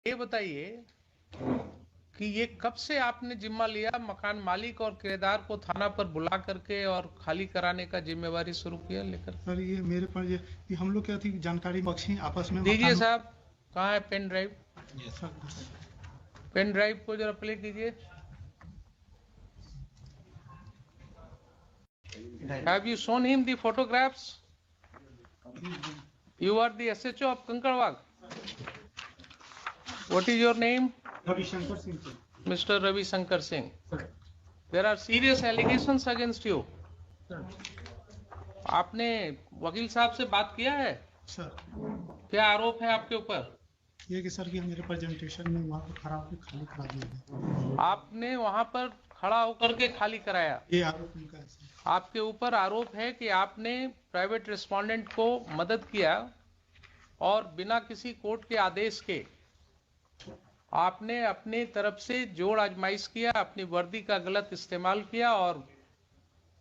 ये बताइए कि ये कब से आपने जिम्मा लिया मकान मालिक और किराएदार को थाना पर बुला करके और खाली कराने का जिम्मेवारी शुरू किया लेकर? सर ये मेरे पर ये हम लोग क्या थी जानकारी पक्षी आपस में दीजिए मकान। साहब, कहाँ है pen drive? Sir pen drive को जरा प्ले कीजिए। Have you shown him the photographs? You are the SHO of Kankarwag. What is your name? Ravishankar Singh sir. Mr. Ravi Shankar Singh. There are serious allegations against you. आपने वकील साहब से बात किया है? सर क्या आरोप है आपके ऊपर? ये कि सर कि मेरे प्रेजेंटेशन में वहाँ पर खड़ा होकर खाली करा दिया। आपने वहां पर खड़ा होकर के खाली कराया? ये आरोप उनका है सर। आपके ऊपर आरोप है कि आपने प्राइवेट रिस्पोंडेंट को मदद किया और बिना किसी कोर्ट के आदेश के आपने अपने तरफ से जोड़ आजमाइश किया, अपनी वर्दी का गलत इस्तेमाल किया और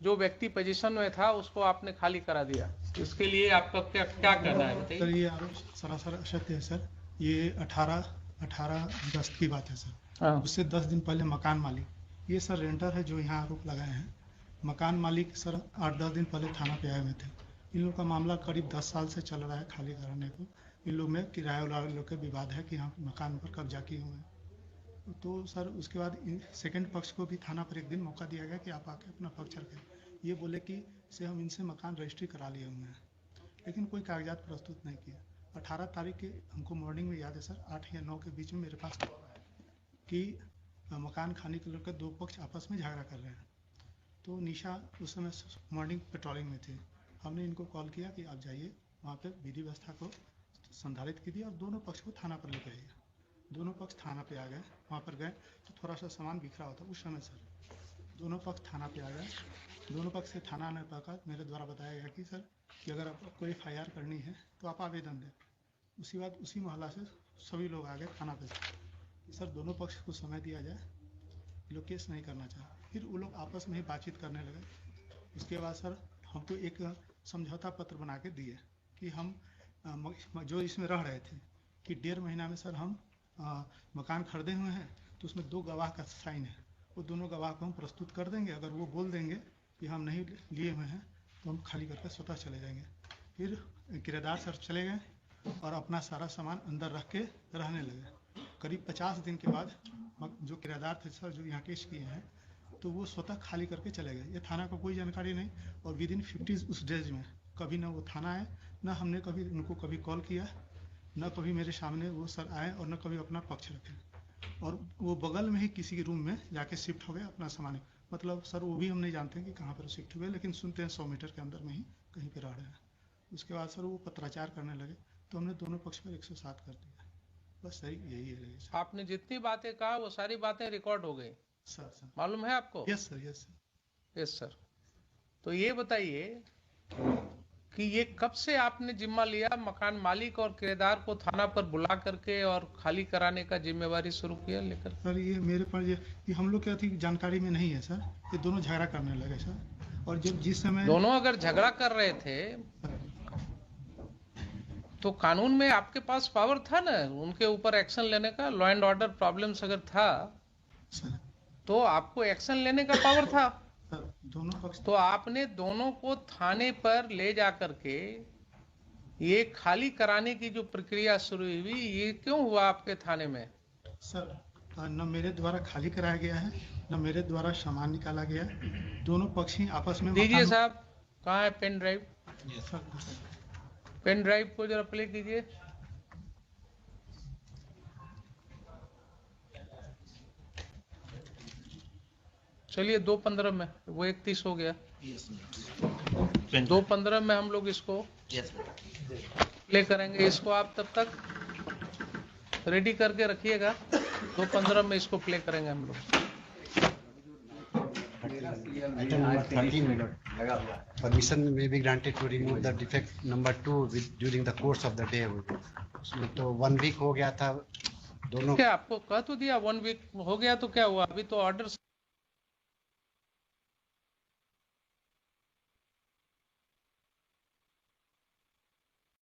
जो व्यक्ति पोजीशन में था उसको आपने खाली करा दिया। इसके लिए आपका क्या कहना है बताइए? सर ये आरोप सरासर असत्य है सर। ये 18 अगस्त की बात है सर। उससे 10 दिन पहले मकान मालिक, ये सर रेंटर है जो यहाँ आरोप लगाए हैं, मकान मालिक सर 8-10 दिन पहले थाना पे आए हुए थे। इन लोग का मामला करीब 10 साल से चल रहा है खाली कराने को। इन लोग में किराए वाले लोग के विवाद है कि यहाँ मकान पर कब्जा किए हुए हैं। तो सर उसके बाद सेकंड पक्ष को भी थाना पर एक दिन मौका दिया गया कि आप आके अपना पक्ष रखें। ये बोले कि से हम इनसे मकान रजिस्ट्री करा लिए हुए हैं, लेकिन कोई कागजात प्रस्तुत नहीं किया। 18 तारीख के हमको मॉर्निंग में याद है सर 8 या 9 के बीच में मेरे पास कि मकान खाने के लेकर दो पक्ष आपस में झगड़ा कर रहे हैं। तो निशा उस समय मॉर्निंग पेट्रोलिंग में थे। हमने इनको कॉल किया कि आप जाइए वहाँ पे विधि व्यवस्था को संधारित कीजिए और दोनों पक्ष को थाना पर लेकर आइए। दोनों पक्ष थाना पे आ गए। वहाँ पर गए तो थोड़ा सा सामान बिखरा होता उस समय सर दोनों पक्ष थाना पे आ गए। दोनों पक्ष से थाना आने पर मेरे द्वारा बताया गया कि सर कि अगर आपको FIR करनी है तो आप आवेदन दें। उसी बात उसी मोहल्ला से सभी लोग आ गए थाना पे सर दोनों पक्ष को समय दिया जाए, लोग केस नहीं करना चाहे। फिर वो लोग आपस में ही बातचीत करने लगे। उसके बाद सर हमको एक समझौता पत्र बना के दिए कि हम जो इसमें रह रहे थे कि 1.5 महीना में सर हम मकान खरीदे हुए हैं, तो उसमें 2 गवाह का साइन है। वो दोनों गवाह को हम प्रस्तुत कर देंगे। अगर वो बोल देंगे कि हम नहीं लिए हुए हैं तो हम खाली करके स्वतः चले जाएंगे। फिर किराएदार सर चले गए और अपना सारा सामान अंदर रख के रहने लगे। करीब 50 दिन के बाद जो किराएदार थे सर जो यहाँ केस किए हैं तो वो स्वतः खाली करके चले गए। ये थाना को कोई जानकारी नहीं और विदिन 50 उस डेज में कभी ना वो थाना आए, ना हमने कभी उनको कभी कॉल किया, न कभी मेरे सामने वो सर आए और न कभी अपना पक्ष रखे। और वो बगल में ही किसी रूम में जाके शिफ्ट हो गए अपना सामान। मतलब सर वो भी हम नहीं जानते हैं कि कहाँ पर शिफ्ट हुए, लेकिन सुनते हैं 100 मीटर के अंदर में ही कहीं पर रह रहे हैं। उसके बाद सर वो पत्राचार करने लगे तो हमने दोनों पक्ष पर 107 कर दिया। बस सही यही है सर। आपने जितनी बातें कहा वो सारी बातें रिकॉर्ड हो गई सर मालूम है आपको? Yes sir. Yes sir. तो ये बताइए कि ये कब से आपने जिम्मा लिया मकान मालिक और किराएदार को थाना पर बुला करके और खाली कराने का जिम्मेवारी शुरू किया लेकर? सर ये मेरे पर ये हम लोग क्या थी जानकारी में नहीं है सर। ये दोनों झगड़ा करने लगे सर। और जब जिस समय दोनों अगर झगड़ा कर रहे थे तो कानून में आपके पास पावर था ना उनके ऊपर एक्शन लेने का। लॉ एंड ऑर्डर प्रॉब्लम्स अगर था सर तो आपको एक्शन लेने का पावर था। दोनों पक्ष तो आपने दोनों को थाने पर ले जाकर के ये खाली कराने की जो प्रक्रिया शुरू हुई ये क्यों हुआ आपके थाने में? सर न मेरे द्वारा खाली कराया गया है, न मेरे द्वारा सामान निकाला गया। दोनों पक्ष ही आपस में। दीजिए साहब, कहाँ है pen drive? Sir pen drive को जरा प्ले कीजिए। चलिए 2:15 में वो 31 हो गया। 2:15 में हम लोग इसको प्ले करेंगे। इसको आप तब तक रेडी करके रखिएगा। 2:15 में इसको प्ले करेंगे हम लोग। Item number 13, permission may be granted to remove the defect number 2 during the course of the day. तो 1 वीक हो गया था दोनों। क्या आपको कह तो दिया 1 वीक हो गया तो क्या हुआ? अभी तो ऑर्डर